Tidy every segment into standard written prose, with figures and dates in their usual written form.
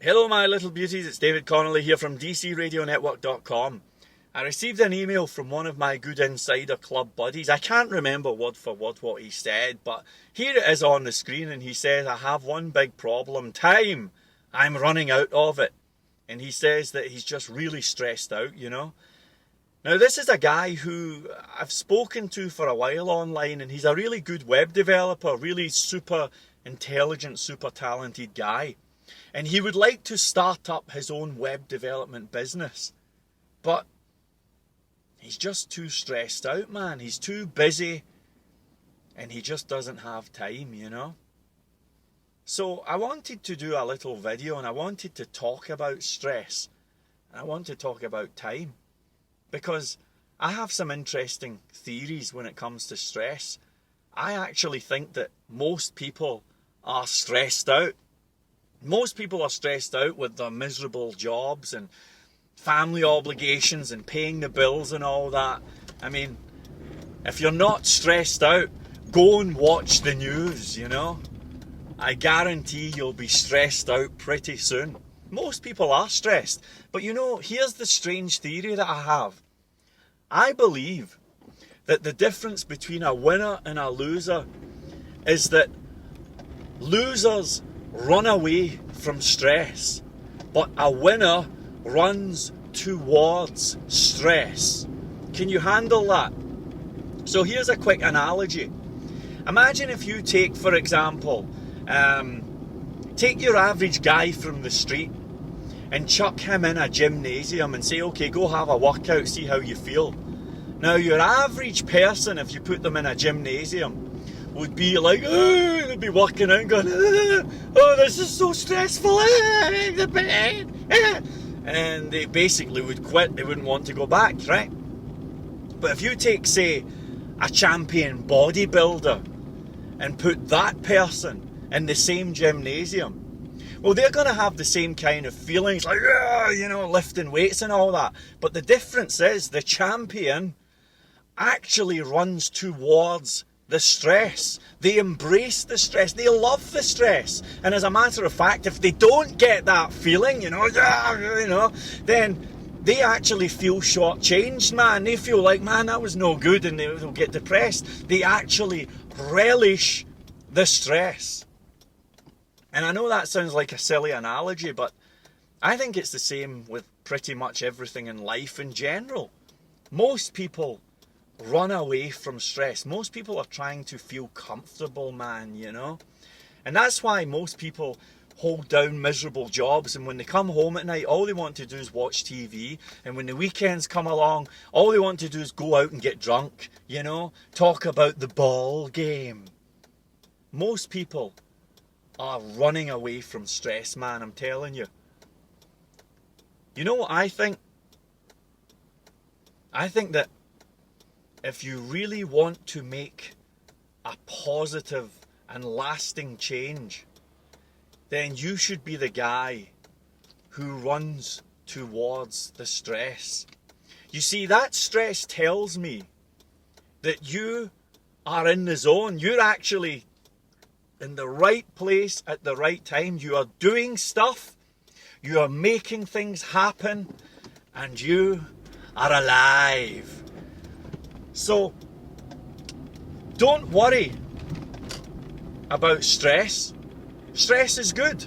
Hello my little beauties, it's David Connolly here from DCRadioNetwork.com. I received an email from one of my good Insider Club buddies. I can't remember word for word what he said, but here it is on the screen, and he says, I have one big problem, time. I'm running out of it. And he says that he's just really stressed out, you know. Now this is a guy who I've spoken to for a while online, and he's a really good web developer, really super intelligent, super talented guy. And he would like to start up his own web development business. But he's just too stressed out, man. He's too busy. And he just doesn't have time, you know. So I wanted to do a little video, and I wanted to talk about stress. And I want to talk about time. Because I have some interesting theories when it comes to stress. I actually think that most people are stressed out. Most people are stressed out with their miserable jobs and family obligations and paying the bills and all that. I mean, if you're not stressed out, go and watch the news, you know. I guarantee you'll be stressed out pretty soon. Most people are stressed. But you know, here's the strange theory that I have. I believe that the difference between a winner and a loser is that losers run away from stress, but a winner runs towards stress. Can you handle that? So here's a quick analogy. Imagine if you take, for example, take your average guy from the street and chuck him in a gymnasium and say, okay, go have a workout, see how you feel. Now your average person, if you put them in a gymnasium, would be like, they'd be working out and going, oh, this is so stressful, the pain. And they basically would quit. They wouldn't want to go back, right? But if you take, say, a champion bodybuilder and put that person in the same gymnasium, well, they're going to have the same kind of feelings, like, you know, lifting weights and all that. But the difference is the champion actually runs towards the stress. They embrace the stress. They love the stress. And as a matter of fact, if they don't get that feeling, you know, then they actually feel shortchanged, man. They feel like, man, that was no good, and they'll get depressed. They actually relish the stress. And I know that sounds like a silly analogy, but I think it's the same with pretty much everything in life in general. Most people run away from stress. Most people are trying to feel comfortable, man, you know. And that's why most people hold down miserable jobs, and when they come home at night, all they want to do is watch TV. And when the weekends come along, all they want to do is go out and get drunk, you know, talk about the ball game. Most people are running away from stress, man, I'm telling you. You know what I think? I think that if you really want to make a positive and lasting change, then you should be the guy who runs towards the stress. You see, that stress tells me that you are in the zone. You're actually in the right place at the right time. You are doing stuff. You are making things happen. And you are alive. So, don't worry about stress. Stress is good.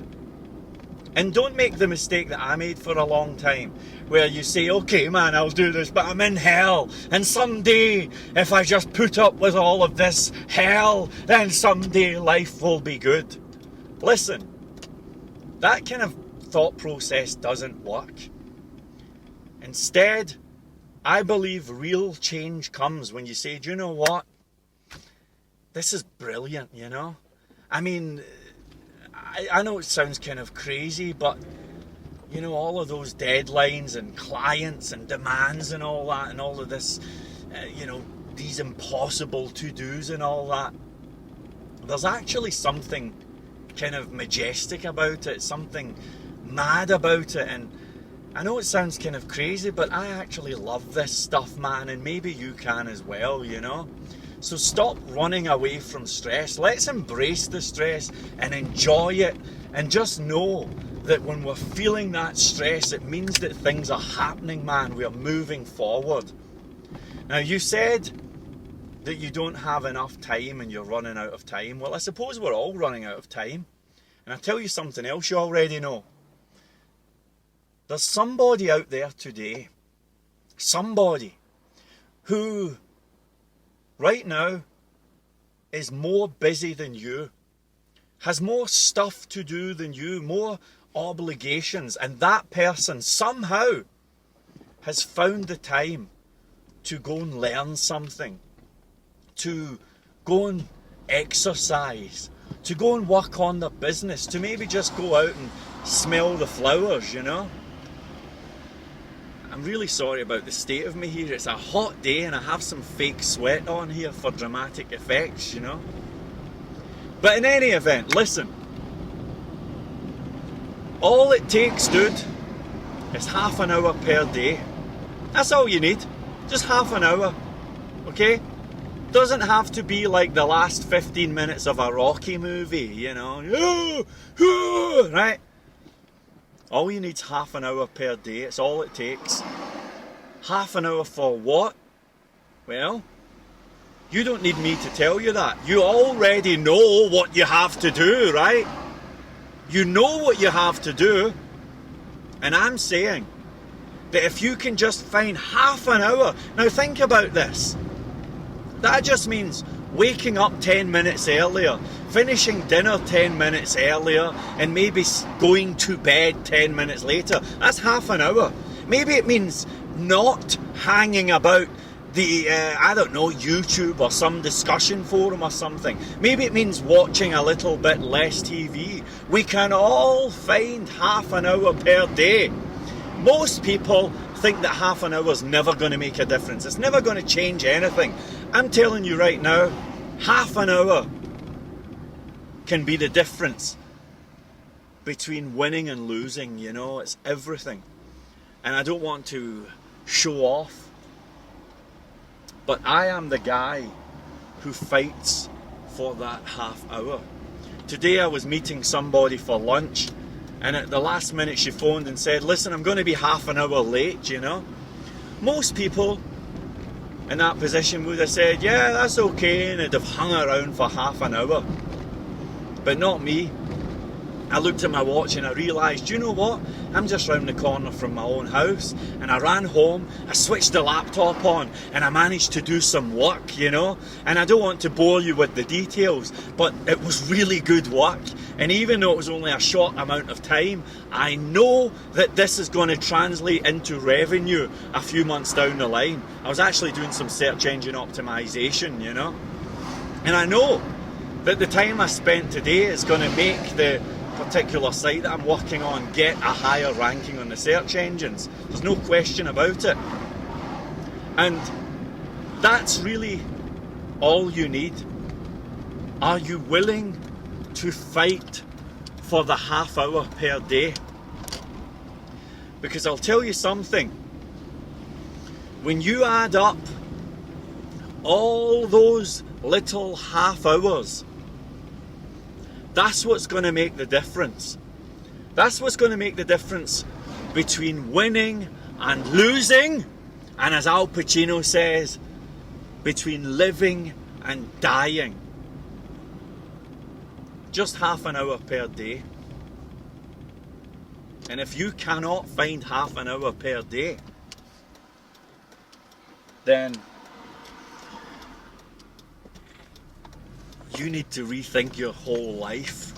And don't make the mistake that I made for a long time, where you say, okay man, I'll do this, but I'm in hell, and someday, if I just put up with all of this hell, then someday life will be good. Listen, that kind of thought process doesn't work. Instead, I believe real change comes when you say, do you know what? This is brilliant, you know? I mean, I know it sounds kind of crazy, but, you know, all of those deadlines and clients and demands and all that, and all of this, you know, these impossible to-dos and all that, there's actually something kind of majestic about it, something mad about it. And I know it sounds kind of crazy, but I actually love this stuff, man, and maybe you can as well, you know? So stop running away from stress. Let's embrace the stress and enjoy it, and just know that when we're feeling that stress, it means that things are happening, man. We are moving forward. Now, you said that you don't have enough time and you're running out of time. Well, I suppose we're all running out of time. And I'll tell you something else you already know. There's somebody out there today, somebody who right now is more busy than you, has more stuff to do than you, more obligations, and that person somehow has found the time to go and learn something, to go and exercise, to go and work on their business, to maybe just go out and smell the flowers, you know. I'm really sorry about the state of me here. It's a hot day and I have some fake sweat on here for dramatic effects, you know. But in any event, listen. All it takes, dude, is half an hour per day. That's all you need. Just half an hour. Okay? Doesn't have to be like the last 15 minutes of a Rocky movie, you know. Right? All you need is half an hour per day. It's all it takes. Half an hour for what? Well, you don't need me to tell you that. You already know what you have to do, right? You know what you have to do. And I'm saying that if you can just find half an hour. Now think about this. That just means waking up 10 minutes earlier, finishing dinner 10 minutes earlier, and maybe going to bed 10 minutes later. That's half an hour. Maybe it means not hanging about the, I don't know, YouTube or some discussion forum or something. Maybe it means watching a little bit less TV. We can all find half an hour per day. Most people think that half an hour is never going to make a difference. It's never going to change anything. I'm telling you right now, half an hour can be the difference between winning and losing, you know. It's everything. And I don't want to show off, but I am the guy who fights for that half hour. Today I was meeting somebody for lunch, and at the last minute she phoned and said, listen, I'm going to be half an hour late, you know. Most people in that position would have said, yeah, that's okay, and they'd have hung around for half an hour. But not me. I looked at my watch and I realised, you know what? I'm just round the corner from my own house, and I ran home, I switched the laptop on, and I managed to do some work, you know. And I don't want to bore you with the details, but it was really good work. And even though it was only a short amount of time, I know that this is going to translate into revenue a few months down the line. I was actually doing some search engine optimization, you know. And I know that the time I spent today is going to make the particular site that I'm working on get a higher ranking on the search engines. There's no question about it. And that's really all you need. Are you willing to fight for the half hour per day? Because I'll tell you something. When you add up all those little half hours, that's what's going to make the difference. That's what's going to make the difference between winning and losing. And as Al Pacino says, between living and dying. Just half an hour per day. And if you cannot find half an hour per day, then you need to rethink your whole life.